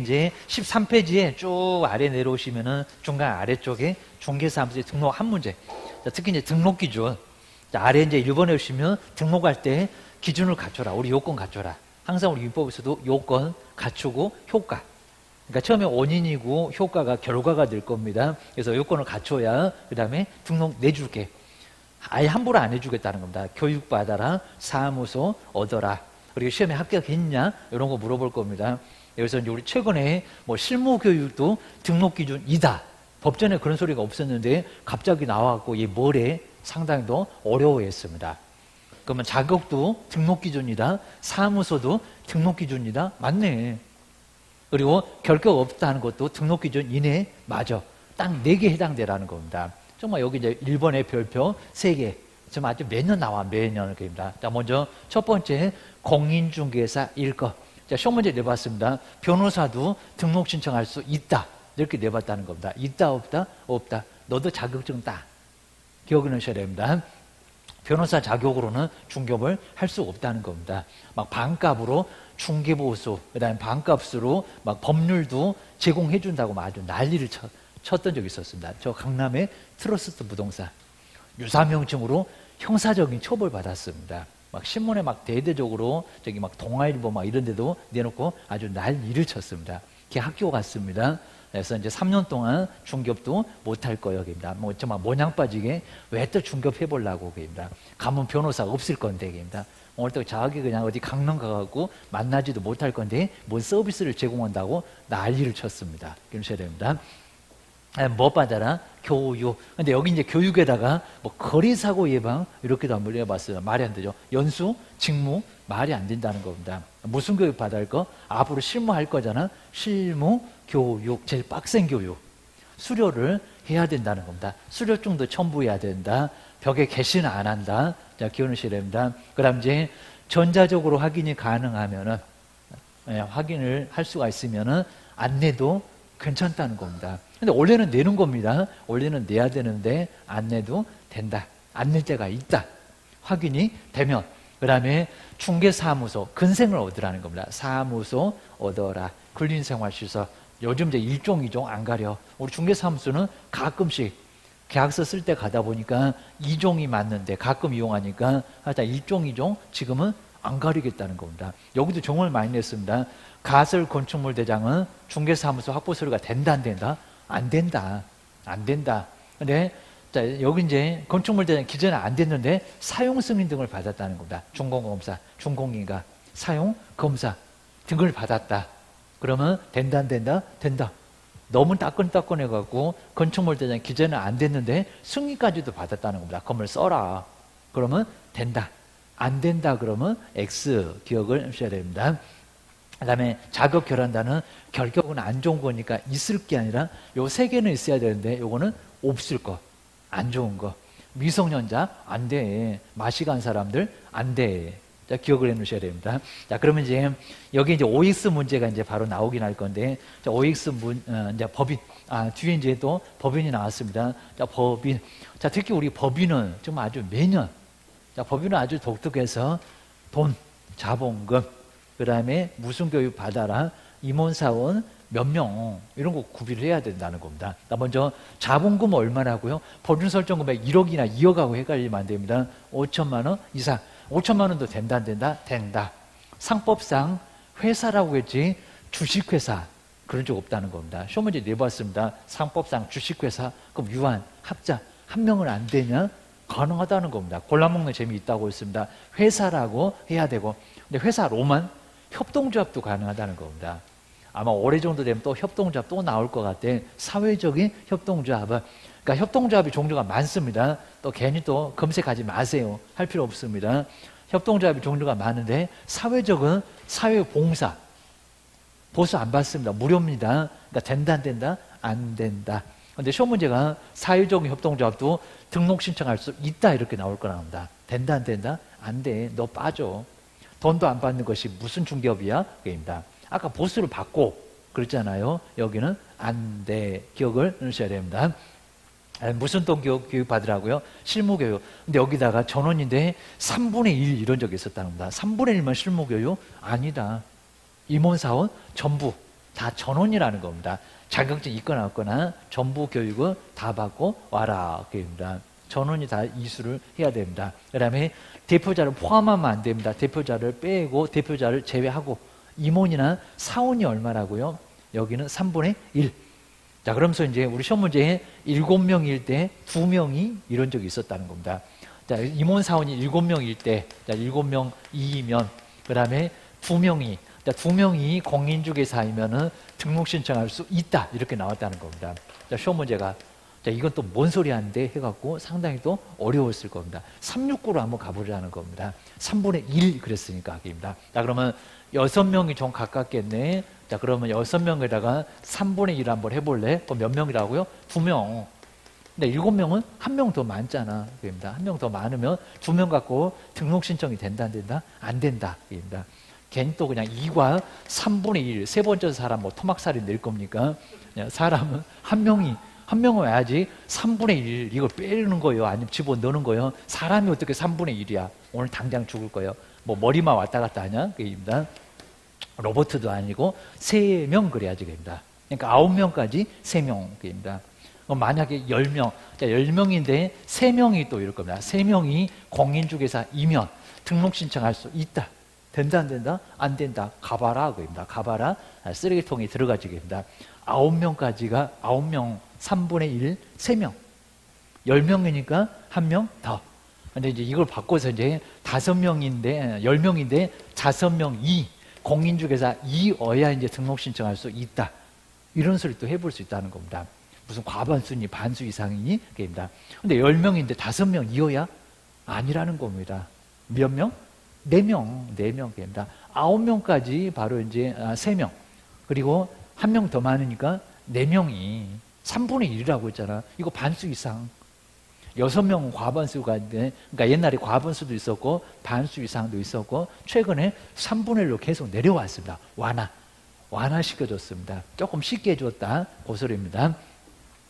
이제 13페이지에 쭉 아래 내려오시면은 중간 아래쪽에 중개사무소에 등록 한 문제. 자, 특히 이제 등록 기준. 자, 아래 이제 1번에 오시면 등록할 때 기준을 갖춰라. 우리 요건 갖춰라. 항상 우리 민법에서도 요건 갖추고 효과. 그러니까 처음에 원인이고 효과가 결과가 될 겁니다. 그래서 요건을 갖춰야 그 다음에 등록 내줄게. 아예 함부로 안 해주겠다는 겁니다. 교육받아라, 사무소 얻어라. 그리고 시험에 합격했냐 이런 거 물어볼 겁니다. 그래서 이제 우리 최근에 뭐 실무교육도 등록 기준이다. 법전에 그런 소리가 없었는데 갑자기 나와갖고 이 뭐래 상당히 더 어려워했습니다. 그러면 자격도 등록 기준이다. 사무소도 등록 기준이다. 맞네. 그리고 결격 없다는 것도 등록 기준 이내 맞아. 딱 4개 해당되라는 겁니다. 정말 여기 이제 1번의 별표 3개. 지금 아주 매년 나와, 매년. 그입니다. 자, 먼저 첫 번째, 공인중개사 일거. 자, 시험 문제 내봤습니다. 변호사도 등록 신청할 수 있다. 이렇게 내봤다는 겁니다. 있다, 없다? 없다. 너도 자격증 따. 기억을 하셔야 됩니다. 변호사 자격으로는 중개업을 할 수 없다는 겁니다. 막 반값으로 중개보수, 그 다음에 반값으로 막 법률도 제공해준다고 막 아주 난리를 쳤던 적이 있었습니다. 저 강남의 트러스트 부동산. 유사명칭으로 형사적인 처벌 받았습니다. 막 신문에 막 대대적으로 저기 막 동아일보 막 이런 데도 내놓고 아주 난리를 쳤습니다. 걔 학교 갔습니다. 그래서 이제 3년 동안 중개업도 못할 거예요. 입니다. 뭐 정말 모냥 빠지게 왜 또 중개업 해보려고 입니다. 가면 변호사 없을 건데 입니다. 오늘 또 자기 그냥 어디 강릉 가갖고 만나지도 못할 건데 뭔 서비스를 제공한다고 난리를 쳤습니다. 그러셔야 됩니다. 뭐 받아라? 교육. 근데 여기 이제 교육에다가 뭐 거리사고 예방 이렇게도 한번 해봤어요. 말이 안 되죠. 연수, 직무 말이 안 된다는 겁니다. 무슨 교육 받을 거? 앞으로 실무할 거잖아. 실무, 교육, 제일 빡센 교육. 수료를 해야 된다는 겁니다. 수료증도 첨부해야 된다. 벽에 게시는 안 한다. 자, 기억하셔야 됩니다. 그 다음 이제 전자적으로 확인이 가능하면은, 확인을 할 수가 있으면은 안내도 괜찮다는 겁니다. 근데 원래는 내는 겁니다. 원래는 내야 되는데 안 내도 된다. 안 낼 때가 있다. 확인이 되면. 그 다음에 중개사무소, 근생을 얻으라는 겁니다. 사무소 얻어라. 근린생활시설. 요즘 이제 1종, 2종 안 가려. 우리 중개사무소는 가끔씩 계약서 쓸 때 가다 보니까 2종이 맞는데 가끔 이용하니까 하여튼 1종, 2종 지금은 안 가리겠다는 겁니다. 여기도 정말 많이 냈습니다. 가설 건축물 대장은 중개사무소 확보서류가 된다, 안 된다? 안 된다. 안 된다. 근데 자, 여기 이제 건축물 대장 기존에 안 됐는데 사용 승인 등을 받았다는 겁니다. 준공검사, 준공인가 사용 검사 등을 받았다. 그러면 된다, 안 된다? 된다. 너무 따끈따끈해갖고 건축물 대장 기존에 안 됐는데 승인까지도 받았다는 겁니다. 건물 써라. 그러면 된다. 안 된다 그러면 X 기억을 하셔야 됩니다. 그 다음에 자격 결한다는 결격은 안 좋은 거니까 있을 게 아니라 요 3개는 있어야 되는데 요거는 없을 거. 안 좋은 거. 미성년자 안 돼. 마시간 사람들 안 돼. 자, 기억을 해 놓으셔야 됩니다. 자, 그러면 이제 여기 이제 OX 문제가 이제 바로 나오긴 할 건데, 자, OX 이제 법인, 뒤에 이제 또 법인이 나왔습니다. 자, 법인. 자, 특히 우리 법인은 좀 아주 매년, 자, 법인은 아주 독특해서 돈, 자본금, 그 다음에 무슨 교육 받아라, 임원사원 몇 명, 이런 거 구비를 해야 된다는 겁니다. 먼저 자본금 얼마라고요? 법인 설정 금액 1억이나 2억하고 헷갈리면 안 됩니다. 5천만 원 이상. 5천만 원도 된다, 안 된다? 된다. 상법상 회사라고 했지 주식회사 그런 적 없다는 겁니다. 시험 문제 내봤습니다. 상법상 주식회사 그럼 유한, 합자 한 명은 안 되냐? 가능하다는 겁니다. 골라먹는 재미 있다고 했습니다. 회사라고 해야 되고, 근데 회사로만 협동조합도 가능하다는 겁니다. 아마 올해 정도 되면 또 협동조합 또 나올 것 같아. 사회적인 협동조합은. 그러니까 협동조합이 종류가 많습니다. 또 괜히 또 검색하지 마세요. 할 필요 없습니다. 협동조합이 종류가 많은데 사회적은 사회봉사. 보수 안 받습니다. 무료입니다. 그러니까 된다, 안 된다? 안 된다. 근데 시험 문제가 사회적인 협동조합도 등록 신청할 수 있다 이렇게 나올 거랍니다. 된다, 안 된다? 안 돼. 너 빠져. 돈도 안 받는 것이 무슨 중개업이야? 그입니다. 아까 보수를 받고 그랬잖아요. 여기는 안 돼. 기억을 넣으셔야 됩니다. 무슨 돈 교육 받으라고요? 실무교육. 근데 여기다가 전원인데 3분의 1 이런 적이 있었다는 겁니다. 3분의 1만 실무교육? 아니다. 임원사원 전부. 다 전원이라는 겁니다. 자격증 있거나 없거나 전부 교육을 다 받고 와라. 그입니다. 전원이 다 이수를 해야 됩니다. 그 다음에 대표자를 포함하면 안 됩니다. 대표자를 빼고 대표자를 제외하고 임원이나 사원이 얼마라고요? 여기는 3분의 1. 자, 그러면서 이제 우리 시험 문제에 7명일 때 2명이 이런 적이 있었다는 겁니다. 자, 임원 사원이 7명일 때, 자, 7명 2이면, 그 다음에 2명이, 자, 2명이 공인중개사이면은 등록 신청할 수 있다. 이렇게 나왔다는 겁니다. 자, 시험 문제가, 자, 이건 또 뭔 소리 하는데 해갖고 상당히 또 어려웠을 겁니다. 369로 한번 가보자는 겁니다. 3분의 1 그랬으니까, 입니다. 자, 그러면 6명이 좀 가깝겠네. 자, 그러면 6명에다가 3분의 1 한번 해볼래? 그럼 몇 명이라고요? 2명. 근데 7명은 한 명 더 많잖아. 그입니다. 한 명 더 많으면 2명 갖고 등록 신청이 된다, 안 된다? 안 된다. 그입니다. 괜히 또 그냥 2과 3분의 1, 세 번째 사람 뭐 토막살이 낼 겁니까? 사람은 한 명은 와야지 3분의 1 이걸 빼는 거예요? 아니면 집어넣는 거예요? 사람이 어떻게 3분의 1이야? 오늘 당장 죽을 거예요. 뭐 머리만 왔다 갔다 하냐? 그입니다. 로봇도 아니고 3명 그래야지 됩니다. 그러니까 9명까지 3명 그입니다. 만약에 10명, 자, 10명인데 3명이 또 이럴 겁니다. 3명이 공인중개사이면 등록 신청할 수 있다. 된다, 안 된다? 안 된다. 가봐라. 그입니다. 가봐라. 쓰레기통에 들어가지. 됩니다. 9명까지가 9명, 3분의 1, 3명. 10명이니까 1명 더. 근데 이제 이걸 바꿔서 이제 5명인데, 10명인데 5명 2. 공인중개사 2어야 이제 등록 신청할 수 있다. 이런 소리 또 해볼 수 있다는 겁니다. 무슨 과반수니 반수 이상이니? 그입니다. 근데 10명인데 5명 2어야? 아니라는 겁니다. 몇 명? 4명. 4명. 그입니다. 9명까지 바로 이제 3명. 그리고 1명 더 많으니까 4명이 3분의 1이라고 했잖아. 이거 반수 이상. 6명은 과반수가 있는데, 그러니까 옛날에 과반수도 있었고, 반수 이상도 있었고, 최근에 3분의 1로 계속 내려왔습니다. 완화시켜줬습니다. 조금 쉽게 해줬다. 그 소리입니다.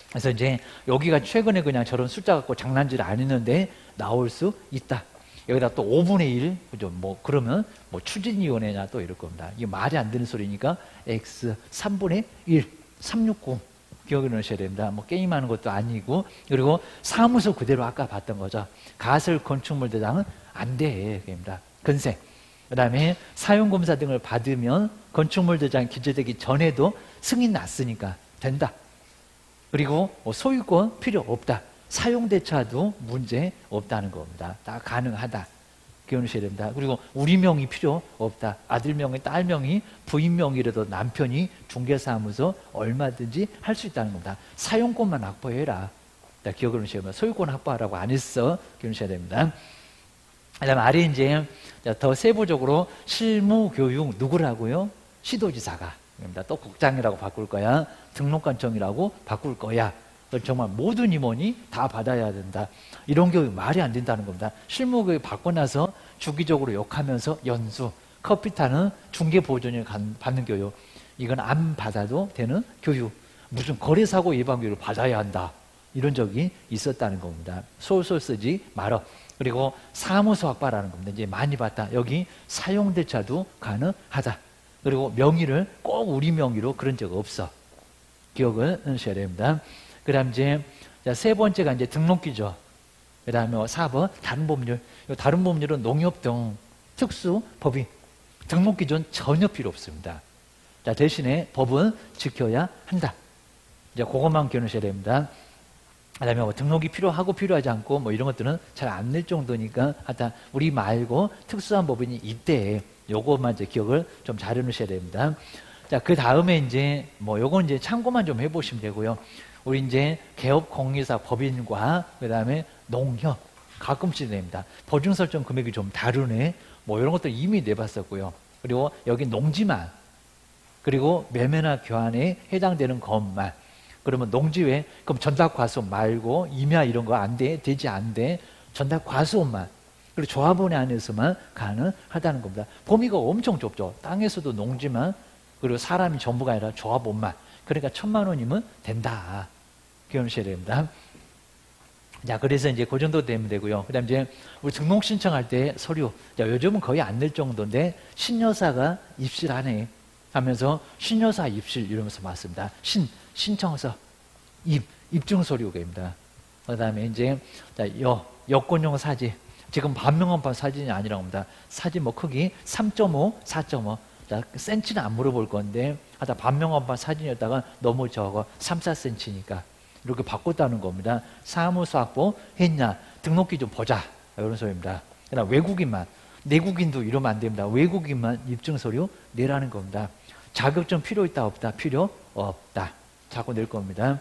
그래서 이제 여기가 최근에 그냥 저런 숫자 갖고 장난질 안 했는데 나올 수 있다. 여기다 또 5분의 1, 그죠? 뭐, 그러면 뭐 추진위원회냐 또 이럴 겁니다. 이게 말이 안 되는 소리니까 X 3분의 1, 369. 기억을 넣으셔야 됩니다. 뭐 게임하는 것도 아니고, 그리고 사무소 그대로 아까 봤던 거죠. 가설 건축물 대장은 안 돼. 그입니다. 근생. 그 다음에 사용검사 등을 받으면 건축물 대장 기재되기 전에도 승인 났으니까 된다. 그리고 소유권 필요 없다. 사용대차도 문제 없다는 겁니다. 다 가능하다. 기억하셔야 됩니다. 그리고 우리 명이 필요 없다. 아들 명이, 딸 명이, 부인 명이라도 남편이 중개사무소 얼마든지 할 수 있다는 겁니다. 사용권만 확보해라. 기억을 하셔야 됩니다. 소유권 확보하라고 안 했어. 기억하셔야 됩니다. 그 다음에 아래 이제 더 세부적으로 실무교육 누구라고요? 시도지사가. 또 국장이라고 바꿀 거야. 등록관청이라고 바꿀 거야. 정말 모든 임원이 다 받아야 된다. 이런 교육 말이 안 된다는 겁니다. 실무교육 받고 나서 주기적으로 욕하면서 연수, 커피 타는 중개보조인을 받는 교육. 이건 안 받아도 되는 교육. 무슨 거래사고 예방교육을 받아야 한다. 이런 적이 있었다는 겁니다. 솔솔 쓰지 말어. 그리고 사무소 확보라는 겁니다. 이제 많이 봤다. 여기 사용대차도 가능하다. 그리고 명의를 꼭 우리 명의로 그런 적 없어. 기억을 하셔야 됩니다. 그 다음 이제 세 번째가 이제 등록기죠. 그 다음에 4번 다른 법률. 다른 법률은 농협 등 특수 법인. 등록기준 전혀 필요 없습니다. 자, 대신에 법은 지켜야 한다. 이제 그것만 기억하셔야 됩니다. 그 다음에 뭐 등록이 필요하고 필요하지 않고 뭐 이런 것들은 잘 안 낼 정도니까 하여튼 우리 말고 특수한 법인이 있대. 요것만 이제 기억을 좀 잘 해놓으셔야 됩니다. 자, 그 다음에 이제 뭐 요건 이제 참고만 좀 해보시면 되고요. 우리 이제 개업공개사 법인과 그 다음에 농협 가끔씩 냅니다. 보증 설정 금액이 좀 다르네. 뭐 이런 것들 이미 내봤었고요. 그리고 여기 농지만 그리고 매매나 교환에 해당되는 것만. 그러면 농지회 그럼 전답 과수원 말고 임야 이런 거 안 돼. 되지 안 돼. 전답 과수원만. 그리고 조합원회 안에서만 가능하다는 겁니다. 범위가 엄청 좁죠. 땅에서도 농지만 그리고 사람이 전부가 아니라 조합원만. 그러니까 1,000만 원이면 된다. 기억하셔야 됩니다. 자, 그래서 이제 그 정도 되면 되고요. 그 다음 이제 우리 등록 신청할 때 서류. 자, 요즘은 거의 안 낼 정도인데 신여사가 입실하네. 하면서 신여사 입실 이러면서 맞습니다. 신청서, 입증서류입니다. 그 다음에 이제 여권용 사진. 지금 반명한판 사진이 아니라고 합니다. 사진 뭐 크기 3.5, 4.5. 센치는 안 물어볼 건데 하다 반명한판 사진이었다가 너무 적어 3, 4cm니까 이렇게 바꿨다는 겁니다. 사무소 확보 했냐, 등록기 좀 보자, 이런 소리입니다. 그다음 외국인만, 내국인도 이러면 안 됩니다. 외국인만 입증서류 내라는 겁니다. 자격증 필요 있다 없다? 필요 없다. 자꾸 낼 겁니다.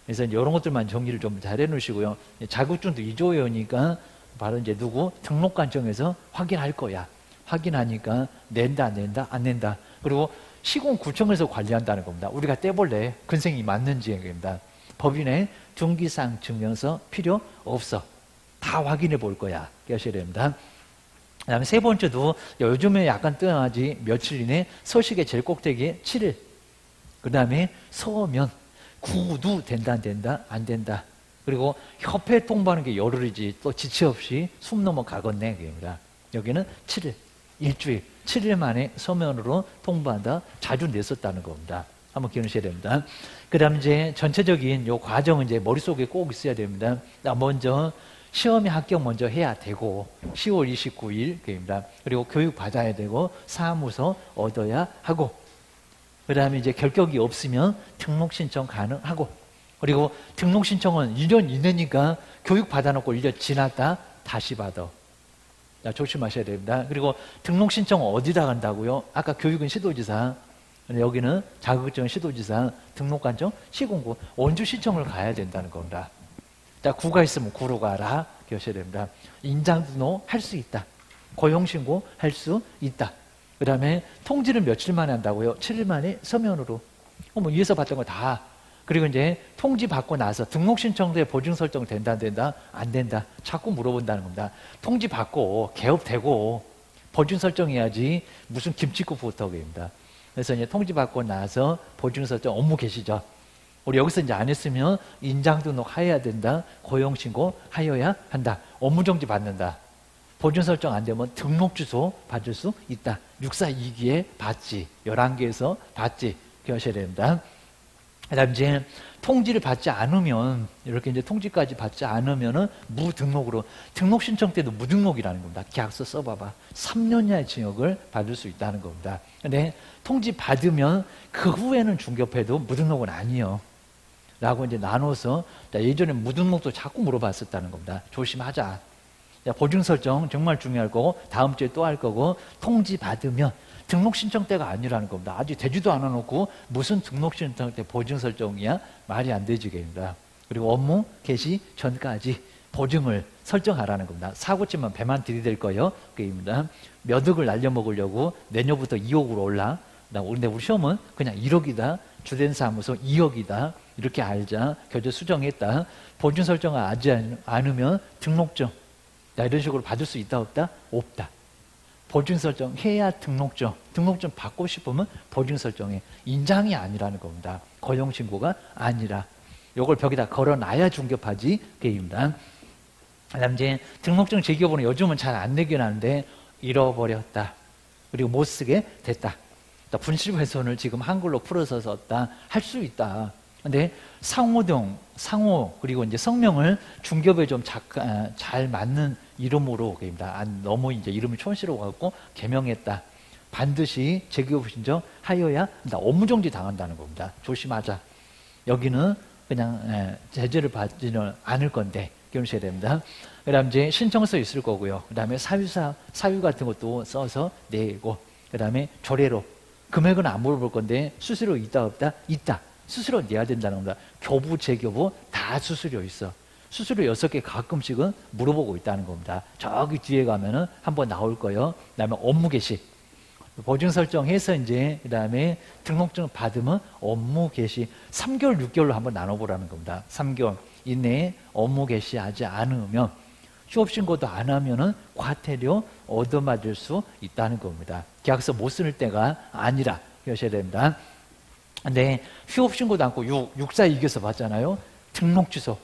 그래서 이런 것들만 정리를 좀 잘 해놓으시고요. 자격증도 이조회원이니까 바로 이제 누구 등록관청에서 확인할 거야. 확인하니까 낸다 안 낸다. 그리고 시공구청에서 관리한다는 겁니다. 우리가 떼볼래 근생이 맞는지 얘기입니다. 법인의 등기상 증명서 필요 없어. 다 확인해 볼 거야. 하셔야 됩니다. 그 다음에 세 번째도 요즘에 약간 뜨하지 며칠 이내 서식의 제일 꼭대기에 7일. 그 다음에 서면 구두 된다 안 된다. 그리고 협회 통보하는 게 열흘이지 또 지체 없이 숨 넘어가겠네. 그입니다. 여기는 7일. 일주일, 7일 만에 서면으로 통보한다. 자주 냈었다는 겁니다. 한번 기억하셔야 됩니다. 그 다음 이제 전체적인 요 과정은 이제 머릿속에 꼭 있어야 됩니다. 먼저 시험에 합격 먼저 해야 되고 10월 29일입니다. 그리고 교육 받아야 되고 사무소 얻어야 하고 그 다음에 이제 결격이 없으면 등록 신청 가능하고 그리고 등록 신청은 1년 이내니까 교육 받아놓고 1년 지났다 다시 받아. 조심하셔야 됩니다. 그리고 등록 신청은 어디다 간다고요? 아까 교육은 시도지사, 여기는 자격증 시도지사, 등록관청 시공구, 원주 시청을 가야 된다는 겁니다. 구가 있으면 구로 가라. 하셔야 됩니다. 인장등록 할 수 있다. 고용신고 할 수 있다. 그 다음에 통지를 며칠 만에 한다고요? 7일 만에 서면으로. 뭐 위에서 봤던 거 다. 그리고 이제 통지 받고 나서 등록 신청서에 보증 설정 된다 안 된다 자꾸 물어본다는 겁니다. 통지 받고 개업되고 보증 설정해야지 무슨 김치국부터입니다. 그래서 이제 통지 받고 나서 보증 설정 업무 계시죠. 우리 여기서 이제 안 했으면 인장 등록 하여야 된다. 고용 신고 하여야 한다. 업무 정지 받는다. 보증 설정 안 되면 등록 주소 받을 수 있다. 642기에 받지. 11개에서 받지. 기억하셔야 됩니다. 그다음 이제 통지를 받지 않으면 이렇게 이제 통지까지 받지 않으면은 무등록으로 등록 신청 때도 무등록이라는 겁니다. 계약서 써봐봐. 3년 이하의 징역을 받을 수 있다는 겁니다. 근데 통지 받으면 그 후에는 중개업해도 무등록은 아니요. 라고 이제 나눠서 예전에 무등록도 자꾸 물어봤었다는 겁니다. 조심하자. 보증 설정 정말 중요할 거고 다음 주에 또 할 거고 통지 받으면 등록 신청 때가 아니라는 겁니다. 아직 되지도 않아놓고 무슨 등록 신청 때 보증 설정이야? 말이 안 되지겠습니다. 그리고 업무 개시 전까지 보증을 설정하라는 겁니다. 사고치면 배만 들이댈 거예요. 그입니다. 몇 억을 날려먹으려고 내년부터 2억으로 올라. 근데 우리 시험은 그냥 1억이다. 주된 사무소 2억이다. 이렇게 알자. 교재 수정했다. 보증 설정을 하지 않으면 등록증 이런 식으로 받을 수 있다 없다? 없다. 보증 설정 해야 등록증 받고 싶으면 보증 설정해. 인장이 아니라는 겁니다. 고용 신고가 아니라. 요걸 벽에다 걸어놔야 중개업하지. 그입니다. 그다음 이제 등록증 제기여부는 요즘은 잘 안 내긴 하는데 잃어버렸다. 그리고 못 쓰게 됐다. 분실훼손을 지금 한글로 풀어서 썼다. 할 수 있다. 근데 상호 그리고 이제 성명을 중개업에 좀 잘 맞는 이름으로 입니다. 너무 이제 이름이 촌스러워 갖고 개명했다. 반드시 제기업 신청 하여야 업무 정지 당한다는 겁니다. 조심하자. 여기는 그냥 제재를 받지는 않을 건데 기억하셔야 됩니다. 그다음 이제 신청서 있을 거고요. 그다음에 사유 같은 것도 써서 내고 그다음에 조례로 금액은 안 물어볼 건데 수수료 있다 없다? 있다. 수수료 내야 된다는 겁니다. 교부, 재교부 다 수수료 있어. 수수료 6개 가끔씩은 물어보고 있다는 겁니다. 저기 뒤에 가면은 한번 나올 거예요. 그 다음에 업무 개시. 보증 설정해서 이제, 그 다음에 등록증 받으면 업무 개시. 3개월, 6개월로 한번 나눠보라는 겁니다. 3개월 이내에 업무 개시하지 않으면, 휴업신고도 안 하면은 과태료 얻어맞을 수 있다는 겁니다. 계약서 못 쓸 때가 아니라, 하셔야 됩니다. 근데 휴업신고도 않고 육사 이겨서 봤잖아요. 등록 취소.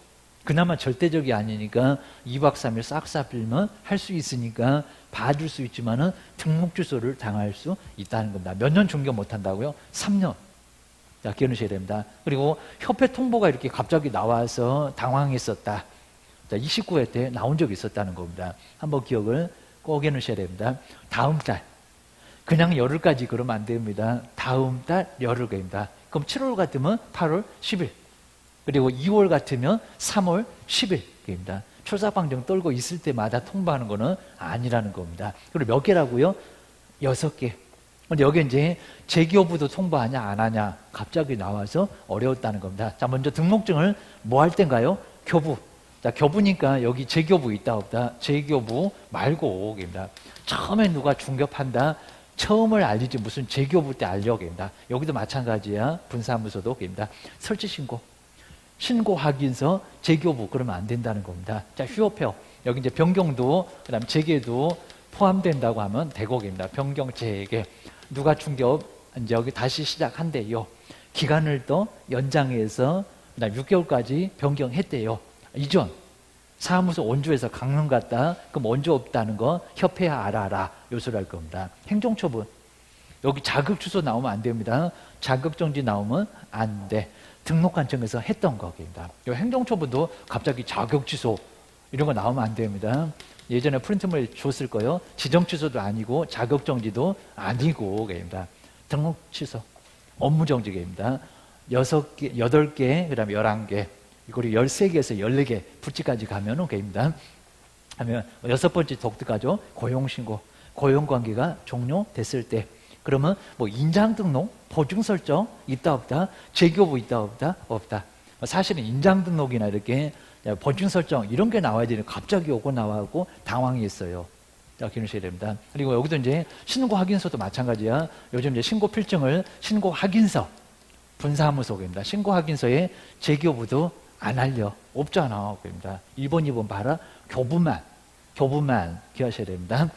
그나마 절대적이 아니니까 2박 3일 싹싹 빌면 할 수 있으니까 봐줄 수 있지만은 등록 취소를 당할 수 있다는 겁니다. 몇 년 중개 못 한다고요? 3년. 자, 기억하셔야 됩니다. 그리고 협회 통보가 이렇게 갑자기 나와서 당황했었다. 자, 29회 때 나온 적이 있었다는 겁니다. 한번 기억을 꼭 해놓으셔야 됩니다. 다음 달. 그냥 열흘까지 그러면 안 됩니다. 다음 달 열흘입니다. 그럼 7월 같으면 8월 10일. 그리고 2월 같으면 3월 10일입니다. 출사방정 떨고 있을 때마다 통보하는 거는 아니라는 겁니다. 그리고 몇 개라고요? 6개. 근데 여기 이제 재교부도 통보하냐 안 하냐 갑자기 나와서 어려웠다는 겁니다. 자, 먼저 등록증을 뭐 할 땐가요? 교부. 자, 교부니까 여기 재교부 있다 없다? 재교부 말고 입니다. 처음에 누가 중개판다 처음을 알리지 무슨 재교부 때 알려입니다. 여기도 마찬가지야. 분사무소도 입니다. 설치 신고. 신고 확인서 재교부 그러면 안 된다는 겁니다. 자, 휴업표. 여기 이제 변경도 그다음 재개도 포함된다고 하면 대곡입니다. 변경 재개. 누가 중개업 이제 여기 다시 시작한대요. 기간을 또 연장해서 그다음 6개월까지 변경했대요. 이전 사무소 원조에서 강릉 갔다 그럼 원조 없다는 거 협회야 알아라 요소를 할 겁니다. 행정처분 여기 자격 취소 나오면 안 됩니다. 자격 정지 나오면 안 돼. 등록관청에서 했던 거입니다. 이 행정처분도 갑자기 자격 취소 이런 거 나오면 안 됩니다. 예전에 프린트물 줬을 거예요. 지정 취소도 아니고 자격 정지도 아니고 입니다. 등록 취소, 업무 정지입니다. 6개, 8개, 그다음에 11개, 그리고 13개에서 14개 부치까지 가면은 입니다. 하면 6번째 독특하죠. 고용신고, 고용관계가 종료됐을 때. 그러면 뭐 인장 등록, 보증 설정 있다 없다, 재교부 있다 없다, 없다. 사실은 인장 등록이나 이렇게 보증 설정 이런 게 나와야 되는데 갑자기 오고 나와고 당황했어요. 자, 기억하셔야 됩니다. 그리고 여기도 이제 신고 확인서도 마찬가지야. 요즘 이제 신고 필증을 신고 확인서 분사무소입니다. 신고 확인서에 재교부도 안 알려 없잖아. 그입니다. 1번, 2번 봐라. 교부만 기억하셔야 됩니다.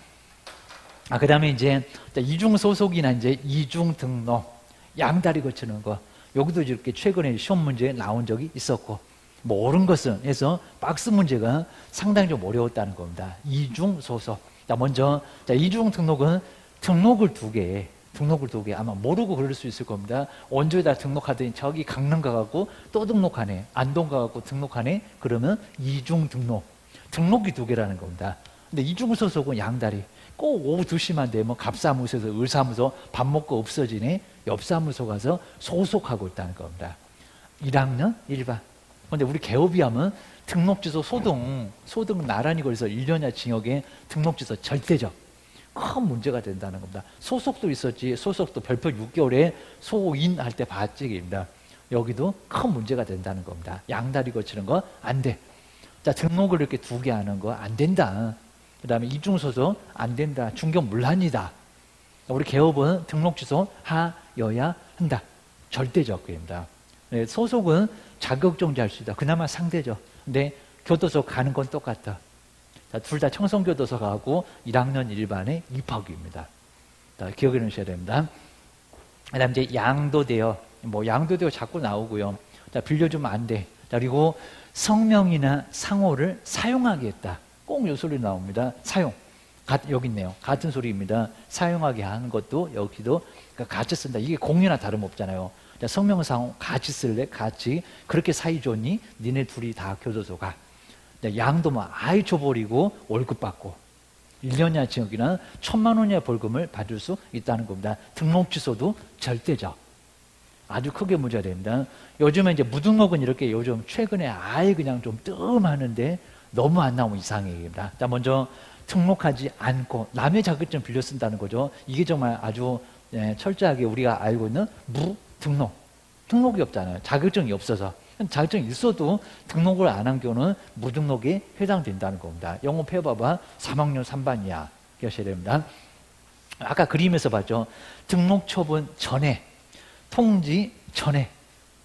그 다음에 이제 이중 소속이나 이제 이중 등록 양다리 거치는 거 여기도 이렇게 최근에 시험 문제에 나온 적이 있었고 뭐 옳은 것은 해서 박스 문제가 상당히 좀 어려웠다는 겁니다. 이중 소속. 자, 먼저 이중 등록은 등록을 두 개 아마 모르고 그럴 수 있을 겁니다. 원조에다 등록하더니 저기 강릉 가갖고 또 등록하네, 안동 가갖고 등록하네. 그러면 이중 등록. 등록이 두 개라는 겁니다. 근데 이중 소속은 양다리. 꼭 오후 2시만 되면 갑사무소에서 을사무소 밥 먹고 없어지네. 옆사무소 가서 소속하고 있다는 겁니다. 1학년 1반. 근데 우리 개업이 하면 등록주소 소등 나란히 걸려서 1년이나 징역에 등록주소 절대적 큰 문제가 된다는 겁니다. 소속도 있었지. 소속도 별표 6개월에 소인 할 때 봤지입니다. 여기도 큰 문제가 된다는 겁니다. 양다리 거치는 거 안 돼. 자, 등록을 이렇게 두 개 하는 거 안 된다. 그 다음에 이중소속 안 된다. 중견문란이다. 우리 개업은 등록주소 하여야 한다. 절대적입니다. 네, 소속은 자격정지 할 수 있다. 그나마 상대적. 근데 교도소 가는 건 똑같다. 둘 다 청송교도소 가고 1학년 1반에 입학입니다. 기억해 놓으셔야 됩니다. 그 다음 이제 양도되어, 양도되어 자꾸 나오고요. 빌려주면 안 돼. 그리고 성명이나 상호를 사용하게 했다. 꼭 요 소리 나옵니다. 사용. 여기 있네요. 같은 소리입니다. 사용하게 하는 것도 여기도 같이 쓴다. 이게 공유나 다름없잖아요. 성명상호 같이 쓸래? 같이. 그렇게 사이 좋니? 니네 둘이 다 교도소 가. 양도만 아예 줘버리고 월급 받고 1년이나 징역이나 1,000만 원이나 벌금을 받을 수 있다는 겁니다. 등록 취소도 절대적. 아주 크게 문제가 됩니다. 요즘에 이제 무등록은 이렇게 요즘 최근에 아예 그냥 좀 뜸하는데 너무 안 나오면 이상해입니다. 자, 먼저 등록하지 않고 남의 자격증 빌려 쓴다는 거죠. 이게 정말 아주 철저하게 우리가 알고 있는 무등록. 등록이 없잖아요. 자격증이 없어서. 자격증이 있어도 등록을 안 한 경우는 무등록에 해당된다는 겁니다. 영어 펴봐봐. 3학년 3반이야. 기억하셔야 됩니다. 아까 그림에서 봤죠. 등록 처분 전에, 통지 전에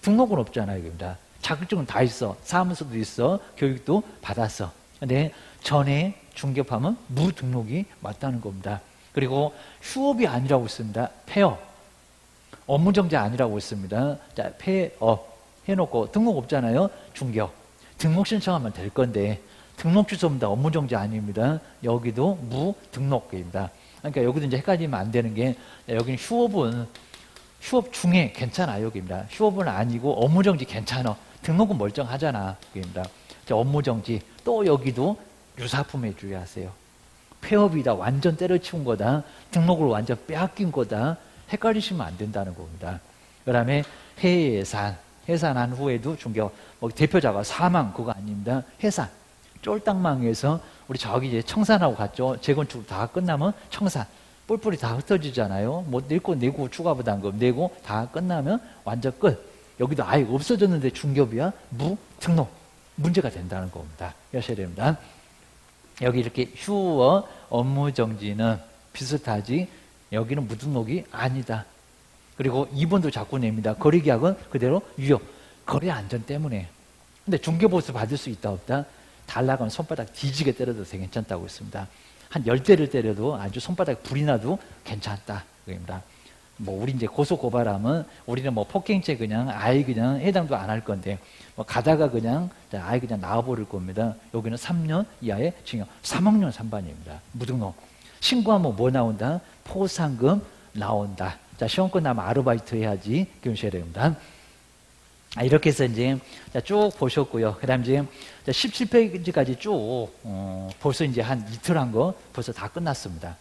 등록은 없잖아요. 이겁니다. 자격증은 다 있어. 사무소도 있어. 교육도 받았어. 근데 전에 중개하면 무등록이 맞다는 겁니다. 그리고 휴업이 아니라고 있습니다. 폐업. 업무정지 아니라고 있습니다. 자, 폐업 해놓고 등록 없잖아요. 중개업. 등록 신청하면 될 건데 등록 주소입니다. 업무 정지 아닙니다. 여기도 무등록입니다. 그러니까 여기도 이제 헷갈리면 안 되는 게 여기는 휴업은 휴업 중에 괜찮아 여기입니다. 휴업은 아니고 업무 정지 괜찮아. 등록은 멀쩡하잖아 여기입니다. 업무 정지 또 여기도 유사품에 주의하세요. 폐업이다 완전 때려치운 거다. 등록을 완전 빼앗긴 거다. 헷갈리시면 안 된다는 겁니다. 그 다음에 해산 해산한 후에도 중개업 뭐 대표자가 사망 그거 아닙니다. 해산 쫄딱망해서 우리 저기 이제 청산하고 갔죠. 재건축 다 끝나면 청산 뿔뿔이 다 흩어지잖아요. 뭐 낼 거 내고 추가 부담금 내고 다 끝나면 완전 끝. 여기도 아예 없어졌는데 중개업이야 무등록 문제가 된다는 겁니다. 여셔야 됩니다. 여기 이렇게 휴업 업무 정지는 비슷하지 여기는 무등록이 아니다. 그리고 2번도 자꾸 냅니다. 거래계약은 그대로 유효. 거래 안전 때문에. 근데 중개보수 받을 수 있다 없다? 달라가면 손바닥 뒤지게 때려도 괜찮다고 했습니다. 한 10대를 때려도 아주 손바닥 불이 나도 괜찮다. 그겁니다. 뭐 우리 이제 고소 고발하면 우리는 뭐 폭행죄 그냥 아예 그냥 해당도 안 할 건데 뭐 가다가 그냥 아예 그냥 나와버릴 겁니다. 여기는 3년 이하의 징역 3억년 3반입니다. 무등록. 신고하면 뭐 나온다? 포상금 나온다. 자, 시험 끝나면 아르바이트 해야지. 교훈셔야 됩니다. 이렇게 해서 이제 쭉 보셨고요. 그 다음 이제 17페이지까지 쭉, 벌써 이제 한 이틀 한 거 벌써 다 끝났습니다.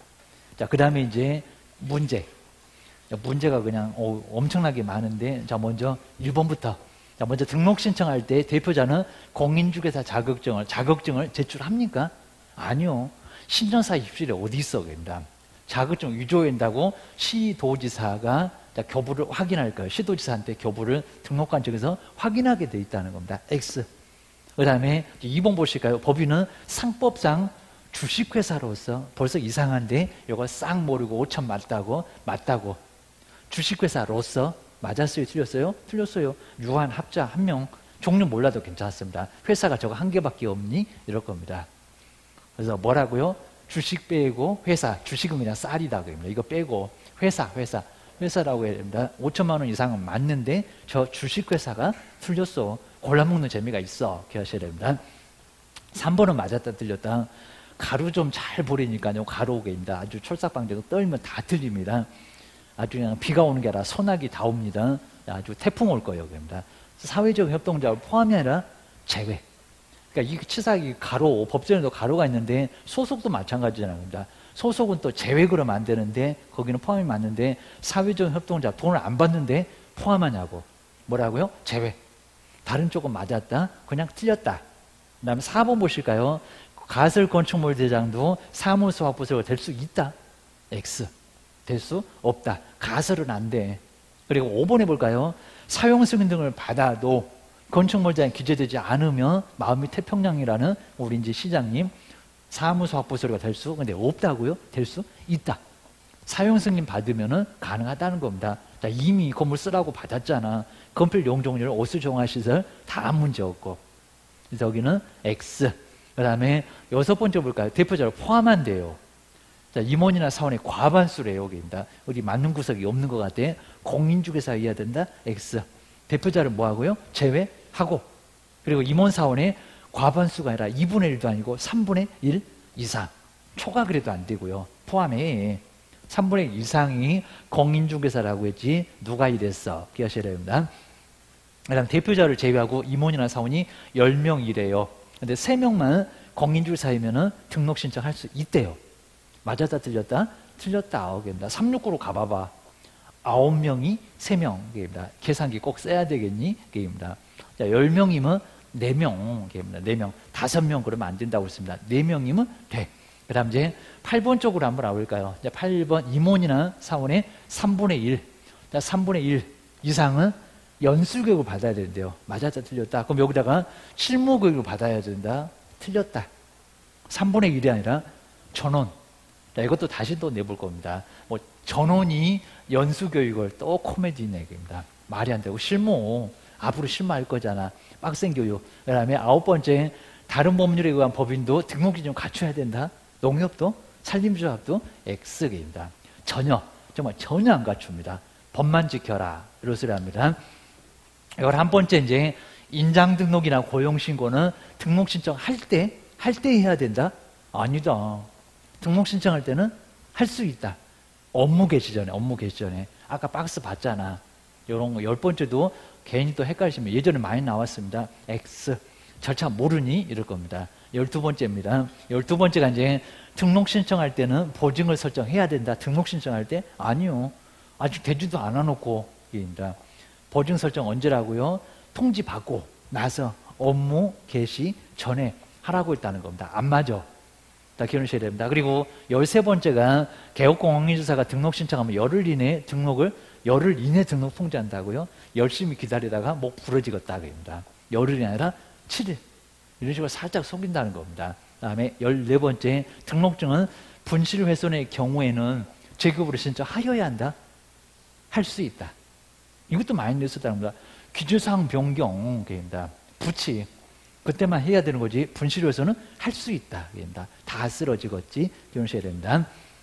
자, 그 다음에 이제 문제. 문제가 그냥 엄청나게 많은데, 자, 먼저 1번부터. 자, 먼저 등록 신청할 때 대표자는 공인중개사 자격증을 제출합니까? 아니요. 신청사 입실에 어디 있어, 그럽니다. 자격증 위조한다고 시도지사가 교부를 확인할 거예요. 시도지사한테 교부를 등록관 쪽에서 확인하게 돼 있다는 겁니다. X. 그 다음에 2번 보실까요? 법인은 상법상 주식회사로서 벌써 이상한데 이거 싹 모르고 5천 맞다고 주식회사로서 맞았어요? 틀렸어요? 틀렸어요. 유한 합자 한 명 종류 몰라도 괜찮습니다. 회사가 저거 한 개밖에 없니? 이럴 겁니다. 그래서 뭐라고요? 주식 빼고 회사, 주식은 그냥 쌀이다 그럽니다. 이거 빼고 회사라고 해야 됩니다. 5천만 원 이상은 맞는데 저 주식회사가 틀렸어. 골라먹는 재미가 있어. 기억하셔야 됩니다. 3번은 맞았다 틀렸다. 가루 좀 잘 보리니까요. 가루 오게입니다. 아주 철삭방지로 떨면 다 틀립니다. 아주 그냥 비가 오는 게 아니라 소나기 다 옵니다. 아주 태풍 올 거예요. 그럽니다. 사회적 협동조합을 포함이 아니라 제외. 그러니까 이 치사하게 가로, 법전에도 가로가 있는데 소속도 마찬가지잖아요. 소속은 또 제외 그러면 안 되는데 거기는 포함이 맞는데 사회적 협동조합 돈을 안 받는데 포함하냐고. 뭐라고요? 제외. 다른 쪽은 맞았다. 그냥 틀렸다. 그 다음에 4번 보실까요? 가설 건축물 대장도 사무소 확보소가 될 수 있다. X. 될 수 없다. 가설은 안 돼. 그리고 5번에 볼까요? 사용 승인 등을 받아도 건축물자에 기재되지 않으면 마음이 태평양이라는 우리 이제 시장님 사무소 확보소리가 될 수 근데 없다고요? 될 수 있다. 사용 승인 받으면은 가능하다는 겁니다. 자, 이미 건물 쓰라고 받았잖아. 건필 용적률, 오수 정화 시설 다 문제 없고. 그래서 여기는 X. 그다음에 6번째 볼까요? 대표자를 포함한대요. 자, 임원이나 사원의 과반수래요. 여기입니다. 어디 맞는 구석이 없는 것 같아. 공인중개사 이해야 된다. X. 대표자를 뭐 하고요? 제외하고. 그리고 임원 사원의 과반수가 아니라 2분의 1도 아니고 3분의 1 이상. 초과 그래도 안 되고요. 포함해. 3분의 1 이상이 공인중개사라고 했지 누가 이랬어. 기억하셔야 됩니다. 그 다음 대표자를 제외하고 임원이나 사원이 10명이래요. 근데 3명만 공인중개사이면은 등록 신청할 수 있대요. 맞았다 틀렸다? 틀렸다. 오케이입니다. 369로 가봐봐. 9명이 3명입니다. 계산기 꼭 써야 되겠니? 게임입니다. 자, 10명이면 4명. 게임입니다. 4명. 5명 그러면 안 된다고 했습니다. 4명이면 돼. 그 다음 이제 8번 쪽으로 한번 와볼까요? 8번 임원이나 사원의 3분의 1. 자, 3분의 1 이상은 연수교육을 받아야 되는데요. 맞았다 틀렸다. 그럼 여기다가 실무교육을 받아야 된다. 틀렸다. 3분의 1이 아니라 전원. 자, 이것도 다시 또 내볼 겁니다. 뭐 전원이 연수교육을 또 코미디 내기입니다. 말이 안 되고 실무. 앞으로 실무할 거잖아. 빡센 교육. 그 다음에 9번째 다른 법률에 의한 법인도 등록이 좀 갖춰야 된다. 농협도 산림조합도 X입니다. 전혀 정말 전혀 안 갖춥니다. 법만 지켜라. 이것을 합니다. 이걸 한 번째 이제 인장 등록이나 고용 신고는 등록 신청 할 때 해야 된다? 아니다. 등록 신청할 때는 할 수 있다. 업무 개시 전에. 아까 박스 봤잖아. 요런 거 10번째도 괜히 또 헷갈리시면 예전에 많이 나왔습니다. X. 절차 모르니? 이럴 겁니다. 12번째입니다. 12번째가 이제 등록 신청할 때는 보증을 설정해야 된다. 등록 신청할 때? 아니요. 아직 되지도 않아놓고 입니다. 보증 설정 언제라고요? 통지 받고 나서 업무 개시 전에 하라고 했다는 겁니다. 안 맞아. 다 기억하셔야 됩니다. 그리고 13번째가 개업공인중개사가 등록 신청하면 열흘 이내 등록 통지한다고요? 열심히 기다리다가 목 부러지겠다 그럽니다. 열흘이 아니라 7일. 이런 식으로 살짝 속인다는 겁니다. 다음에 14번째, 등록증은 분실훼손의 경우에는 재급으로 신청하여야 한다? 할 수 있다. 이것도 많이 냈었다는 겁니다. 기준사항 변경, 그입니다. 부치. 그때만 해야 되는 거지, 분실훼손은 할 수 있다. 그입니다. 다 쓰러지겠지. 기억하셔야 됩니다.